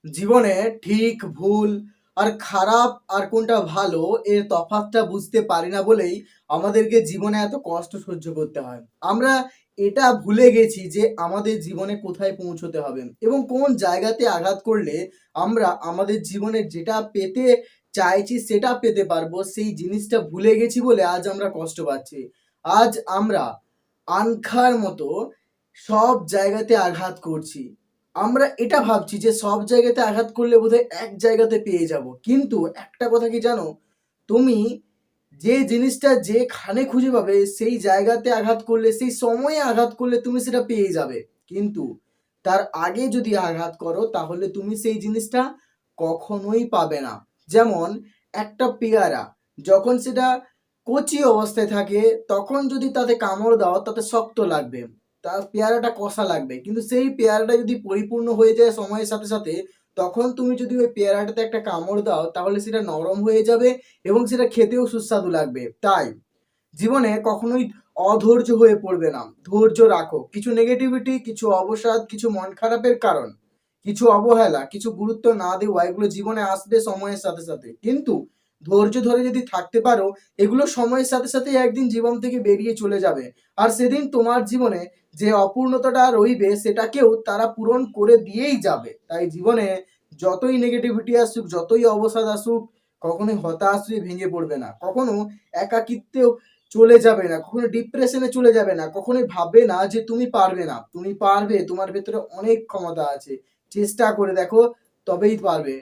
জীবনে ঠিক ভুল আর খারাপ আর কোনটা ভালো এর তফাৎটা বুঝতে পারি না বলেই আমাদেরকে জীবনে এত কষ্ট সহ্য করতে হয়। আমরা এটা ভুলে গেছি যে আমাদের জীবনে কোথায় পৌঁছতে হবে এবং কোন জায়গাতে আঘাত করলে আমরা আমাদের জীবনে যেটা পেতে চাইছি সেটা পেতে পারবো, সেই জিনিসটা ভুলে গেছি বলে আজ আমরা কষ্ট পাচ্ছি। আজ আমরা আনখার মতো সব জায়গাতে আঘাত করছি। আমরা এটা ভাবছি যে সব জায়গাতে আঘাত করলে বোধহয় এক জায়গাতে পেয়ে যাব, কিন্তু একটা কথা কি জানো, তুমি যে জিনিসটা যেখানে খুঁজে পাবে সেই জায়গাতে আঘাত করলে, সেই সময়ে আঘাত করলে তুমি সেটা পেয়ে যাবে, কিন্তু তার আগে যদি আঘাত করো তাহলে তুমি সেই জিনিসটা কখনোই পাবে না। যেমন একটা পেয়ারা যখন সেটা কচি অবস্থায় থাকে তখন যদি তাতে কামড় দাও তাতে শক্ত লাগবে, তার পেয়ারাটা কষা লাগবে, কিন্তু সেই পেয়ারাটা যদি পরিপূর্ণ হয়ে যায় সময়ের সাথে সাথে, তখন তুমি যদি ওই পেয়ারাটাতে একটা কামড় দাও তাহলে সেটা নরম হয়ে যাবে এবং সেটা খেতেও সুস্বাদু লাগবে। তাই জীবনে কখনোই অধৈর্য হয়ে পড়বে না, ধৈর্য রাখো। কিছু নেগেটিভিটি, কিছু অবসাদ, কিছু মন খারাপের কারণ, কিছু অবহেলা, কিছু গুরুত্ব না দেওয়া, এগুলো জীবনে আসবে সময়ের সাথে সাথে, কিন্তু ধৈর্য ধরে যদি থাকতে পারো এগুলো সময়ের সাথে সাথে একদিন জীবন থেকে বেরিয়ে চলে যাবে। আর সেদিন তোমার জীবনে যে অপূর্ণতাটা রইবে সেটাকেও তারা পূরণ করে দিয়েই যাবে। তাই জীবনে যতই নেগেটিভিটি আসুক, যতই অবসাদ আসুক, কখনোই হতাশ হয়ে ভেঙে পড়বে না, কখনো একাকিত্বেও চলে যাবে না, কখনো ডিপ্রেশনে চলে যাবে না, কখনোই ভাববে না যে তুমি পারবে না। তুমি পারবে, তোমার ভেতরে অনেক ক্ষমতা আছে, চেষ্টা করে দেখো, তবেই পারবে।